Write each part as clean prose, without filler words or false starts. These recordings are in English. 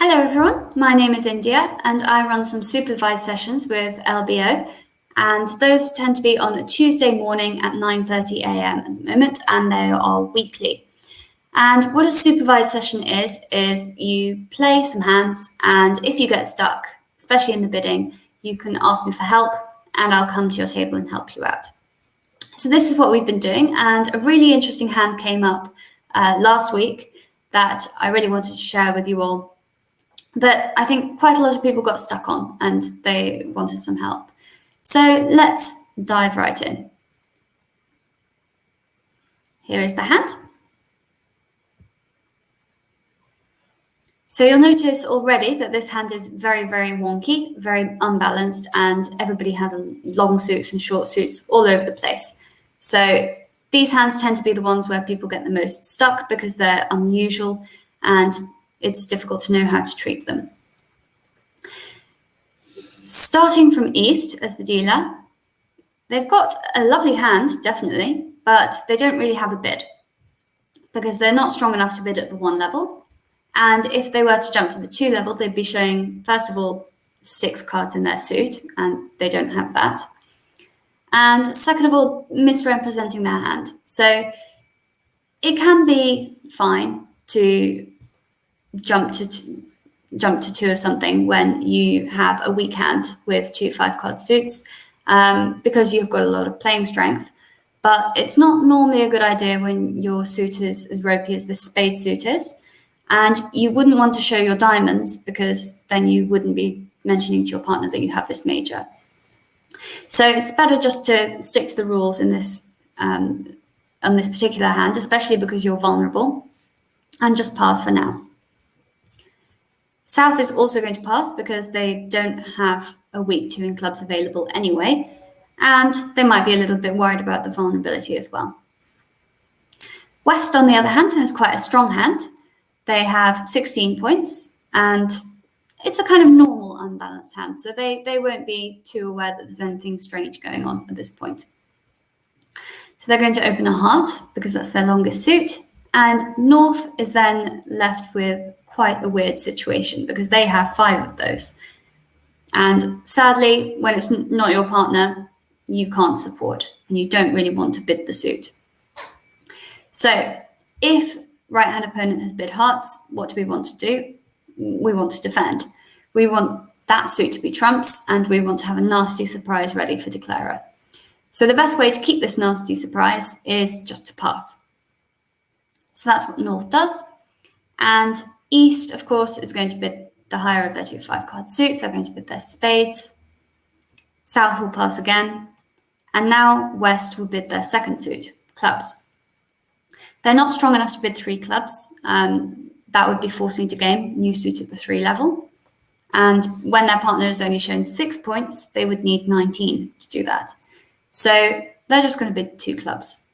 Hello everyone, my name is India and I run some supervised sessions with LBO, and those tend to be on a Tuesday morning at 9:30 a.m. at the moment, and they are weekly. And what a supervised session is you play some hands, and if you get stuck, especially in the bidding, you can ask me for help and I'll come to your table and help you out. So this is what we've been doing, and a really interesting hand came up last week that I really wanted to share with you all, that I think quite a lot of people got stuck on and they wanted some help. So let's dive right in. Here is the hand. So you'll notice already that this hand is very, very wonky, very unbalanced, and everybody has long suits and short suits all over the place. So these hands tend to be the ones where people get the most stuck because they're unusual and it's difficult to know how to treat them. Starting from East as the dealer, they've got a lovely hand, definitely, but they don't really have a bid because they're not strong enough to bid at the 1 level. And if they were to jump to the 2 level, they'd be showing, first of all, 6 cards in their suit, and they don't have that. And second of all, misrepresenting their hand. So it can be fine to jump to 2 or something when you have a weak hand with 2 5-card suits, because you've got a lot of playing strength. But it's not normally a good idea when your suit is as ropey as this spade suit is. And you wouldn't want to show your diamonds because then you wouldn't be mentioning to your partner that you have this major. So it's better just to stick to the rules in this on this particular hand, especially because you're vulnerable, and just pass for now. South is also going to pass because they don't have a weak 2 in clubs available anyway, and they might be a little bit worried about the vulnerability as well. West, on the other hand, has quite a strong hand. They have 16 points, and it's a kind of normal unbalanced hand, so they won't be too aware that there's anything strange going on at this point. So they're going to open a heart because that's their longest suit, and North is then left with quite a weird situation because they have 5 of those. And sadly, when it's not your partner, you can't support and you don't really want to bid the suit. So if right-hand opponent has bid hearts, what do we want to do? We want to defend. We want that suit to be trumps, and we want to have a nasty surprise ready for declarer. So the best way to keep this nasty surprise is just to pass. So that's what North does. And East, of course, is going to bid the higher of their 2 5-card suits. They're going to bid their spades. South will pass again. And now West will bid their second suit, clubs. They're not strong enough to bid 3 clubs. That would be forcing to game, new suit at the 3 level. And when their partner is only shown 6 points, they would need 19 to do that. So they're just going to bid 2 clubs.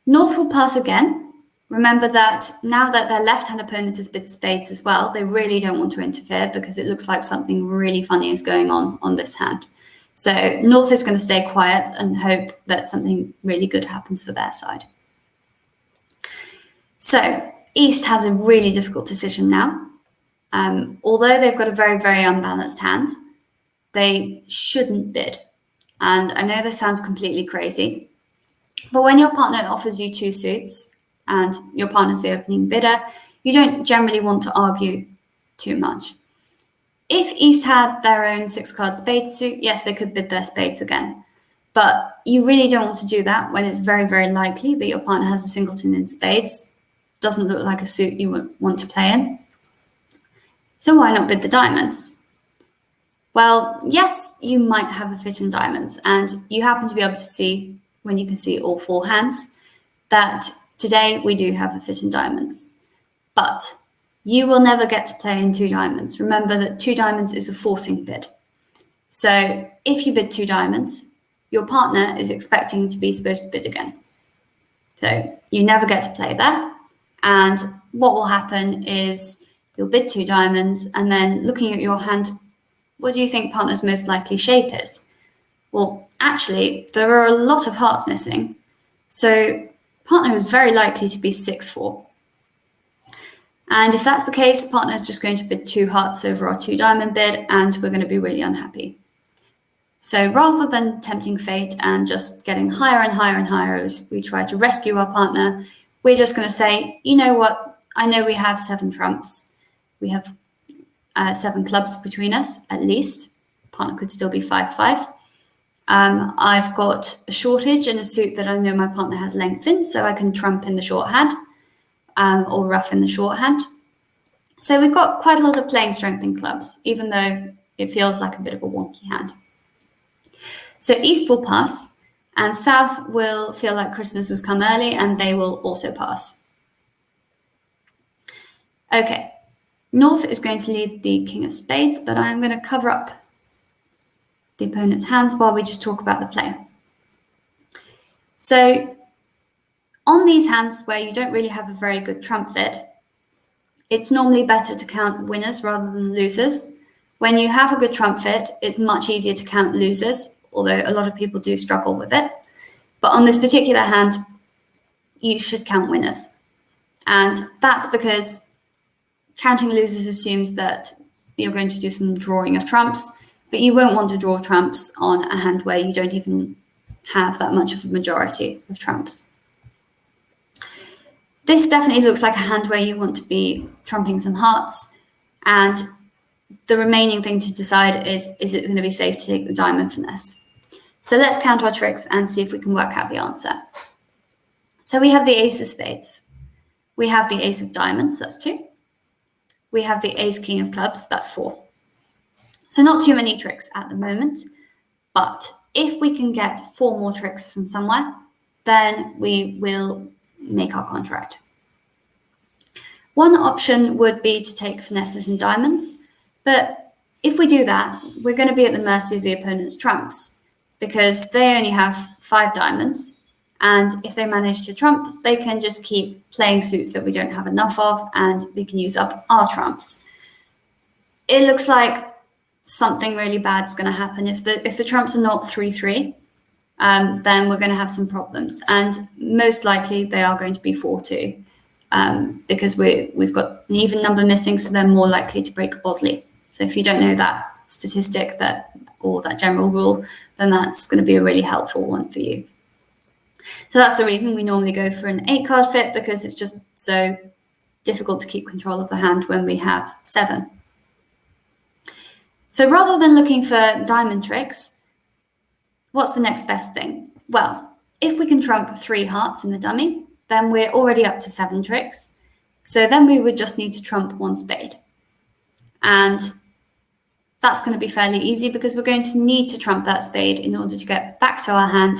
North will pass again. Remember that now that their left-hand opponent has bid spades as well, they really don't want to interfere because it looks like something really funny is going on this hand. So North is going to stay quiet and hope that something really good happens for their side. So East has a really difficult decision now. Although they've got a very, very unbalanced hand, they shouldn't bid. And I know this sounds completely crazy, but when your partner offers you 2 suits and your partner's the opening bidder, you don't generally want to argue too much. If East had their own 6-card spade suit, yes, they could bid their spades again. But you really don't want to do that when it's very, very likely that your partner has a singleton in spades. Doesn't look like a suit you want to play in. So why not bid the diamonds? Well, yes, you might have a fit in diamonds, and you happen to be able to see, when you can see all 4 hands, that today we do have a fit in diamonds. But you will never get to play in 2 diamonds. Remember that 2 diamonds is a forcing bid. So if you bid 2 diamonds, your partner is expecting to be supposed to bid again. So you never get to play there. And what will happen is you'll bid 2 diamonds, and then looking at your hand, what do you think partner's most likely shape is? Well, actually, there are a lot of hearts missing. So partner is very likely to be 6-4. And if that's the case, partner is just going to bid 2 hearts over our 2 diamond bid, and we're going to be really unhappy. So rather than tempting fate and just getting higher and higher and higher as we try to rescue our partner, we're just going to say, you know what, I know we have 7 trumps. We have 7 clubs between us, at least. Partner could still be 5-5. I've got a shortage in a suit that I know my partner has length in, so I can trump in the shorthand or ruff in the shorthand. So we've got quite a lot of playing strength in clubs, even though it feels like a bit of a wonky hand. So East will pass, and South will feel like Christmas has come early, and they will also pass. Okay, North is going to lead the King of Spades, but I'm going to cover up the opponent's hands while we just talk about the play. So on these hands where you don't really have a very good trump fit, it's normally better to count winners rather than losers. When you have a good trump fit, it's much easier to count losers, although a lot of people do struggle with it. But on this particular hand, you should count winners. And that's because counting losers assumes that you're going to do some drawing of trumps, but you won't want to draw trumps on a hand where you don't even have that much of a majority of trumps. This definitely looks like a hand where you want to be trumping some hearts, and the remaining thing to decide is it going to be safe to take the diamond finesse? So let's count our tricks and see if we can work out the answer. So we have the ace of spades. We have the ace of diamonds, that's 2. We have the ace king of clubs, that's 4. So not too many tricks at the moment, but if we can get 4 more tricks from somewhere, then we will make our contract. One option would be to take finesses and diamonds, but if we do that, we're going to be at the mercy of the opponent's trumps because they only have 5 diamonds, and if they manage to trump, they can just keep playing suits that we don't have enough of, and we can use up our trumps. It looks like something really bad is going to happen. If the trumps are not 3-3, then we're going to have some problems, and most likely they are going to be 4-2 because we've got an even number missing, so they're more likely to break oddly. So if you don't know that statistic or that general rule, then that's going to be a really helpful one for you. So that's the reason we normally go for an 8-card fit, because it's just so difficult to keep control of the hand when we have 7. So rather than looking for diamond tricks, what's the next best thing? Well, if we can trump 3 hearts in the dummy, then we're already up to 7 tricks. So then we would just need to trump 1 spade. And that's going to be fairly easy because we're going to need to trump that spade in order to get back to our hand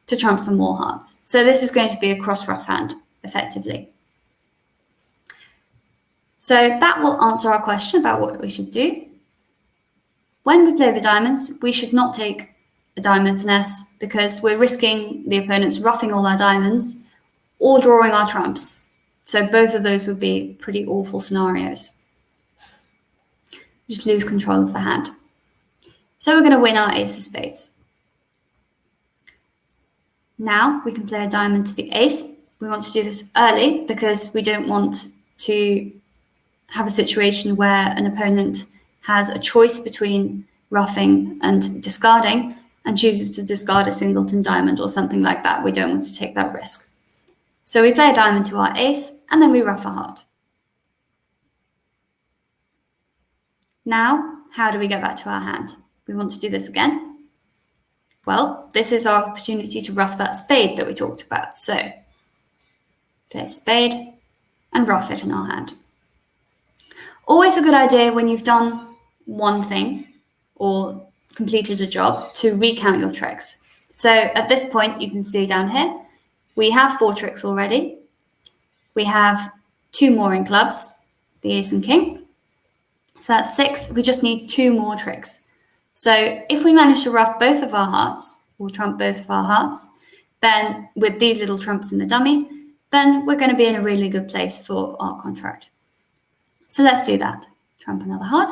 to trump some more hearts. So this is going to be a cross-ruff hand, effectively. So that will answer our question about what we should do. When we play the diamonds, we should not take a diamond finesse because we're risking the opponents ruffing all our diamonds or drawing our trumps. So both of those would be pretty awful scenarios. Just lose control of the hand. So we're going to win our ace of spades. Now we can play a diamond to the ace. We want to do this early because we don't want to have a situation where an opponent has a choice between ruffing and discarding and chooses to discard a singleton diamond or something like that. We don't want to take that risk. So we play a diamond to our ace and then we ruff a heart. Now, how do we get back to our hand? We want to do this again. Well, this is our opportunity to ruff that spade that we talked about. So play a spade and ruff it in our hand. Always a good idea when you've done one thing or completed a job to recount your tricks. So at this point, you can see down here, we have 4 tricks already. We have 2 more in clubs, the ace and king. So that's 6. We just need 2 more tricks. So if we manage to ruff both of our hearts or trump both of our hearts, then with these little trumps in the dummy, then we're going to be in a really good place for our contract. So let's do that. Trump another heart.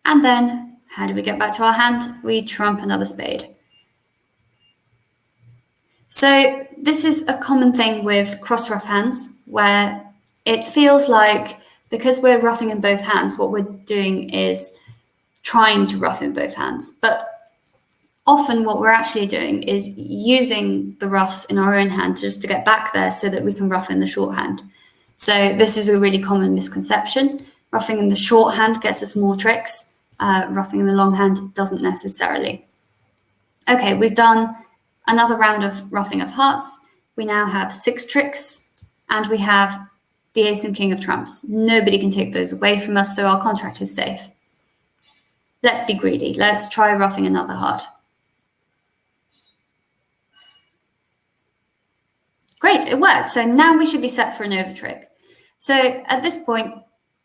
And then how do we get back to our hand? We trump another spade. So this is a common thing with cross-ruff hands where it feels like, because we're roughing in both hands, what we're doing is trying to rough in both hands. But often what we're actually doing is using the roughs in our own hand just to get back there so that we can rough in the shorthand. So this is a really common misconception. Roughing in the shorthand gets us more tricks. Roughing in the longhand doesn't necessarily. Okay, we've done another round of roughing of hearts. We now have 6 tricks, and we have the ace and king of trumps. Nobody can take those away from us, so our contract is safe. Let's be greedy. Let's try roughing another heart. Great, it worked. So now we should be set for an over trick. So at this point,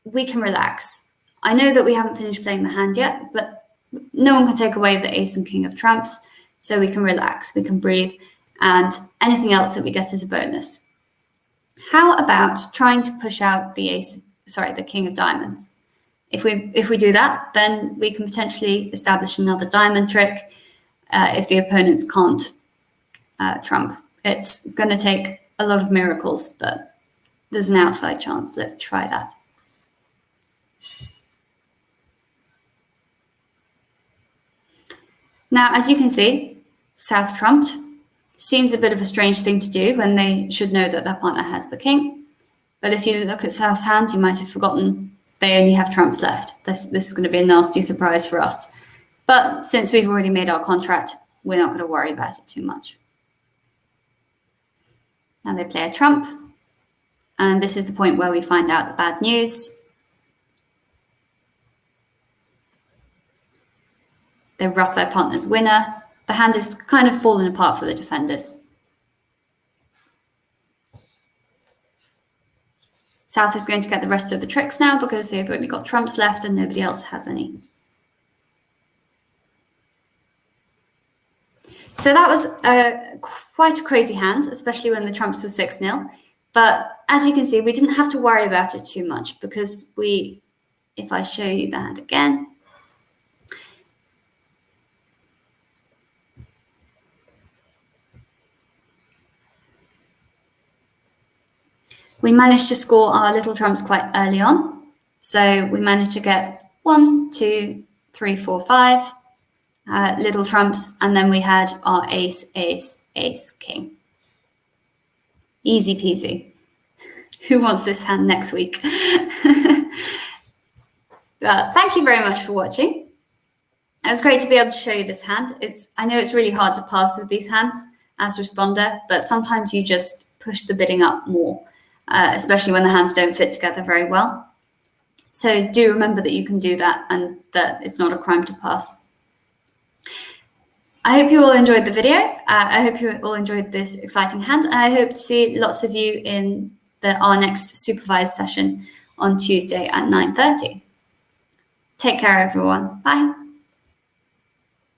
we can relax. I know that we haven't finished playing the hand yet, but no one can take away the ace and king of trumps, so we can relax, we can breathe, and anything else that we get is a bonus. How about trying to push out the king of diamonds? If we do that, then we can potentially establish another diamond trick if the opponents can't trump. It's going to take a lot of miracles, but there's an outside chance. Let's try that. Now, as you can see, South trumped. Seems a bit of a strange thing to do when they should know that their partner has the king. But if you look at South's hand, you might have forgotten they only have trumps left. This is going to be a nasty surprise for us. But since we've already made our contract, we're not going to worry about it too much. Now they play a trump. And this is the point where we find out the bad news. They rough their partner's winner. The hand is kind of fallen apart for the defenders. South is going to get the rest of the tricks now because they've only got trumps left and nobody else has any. So that was quite a crazy hand, especially when the trumps were 6-0. But as you can see, we didn't have to worry about it too much because if I show you the hand again, we managed to score our little trumps quite early on. So we managed to get 1, 2, 3, 4, 5 little trumps, and then we had our ace, ace, ace, king. Easy peasy. Who wants this hand next week? Thank you very much for watching. It was great to be able to show you this hand. I know it's really hard to pass with these hands as responder, but sometimes you just push the bidding up more. Especially when the hands don't fit together very well. So do remember that you can do that and that it's not a crime to pass. I hope you all enjoyed the video. I hope you all enjoyed this exciting hand. And I hope to see lots of you in our next supervised session on Tuesday at 9:30. Take care, everyone. Bye.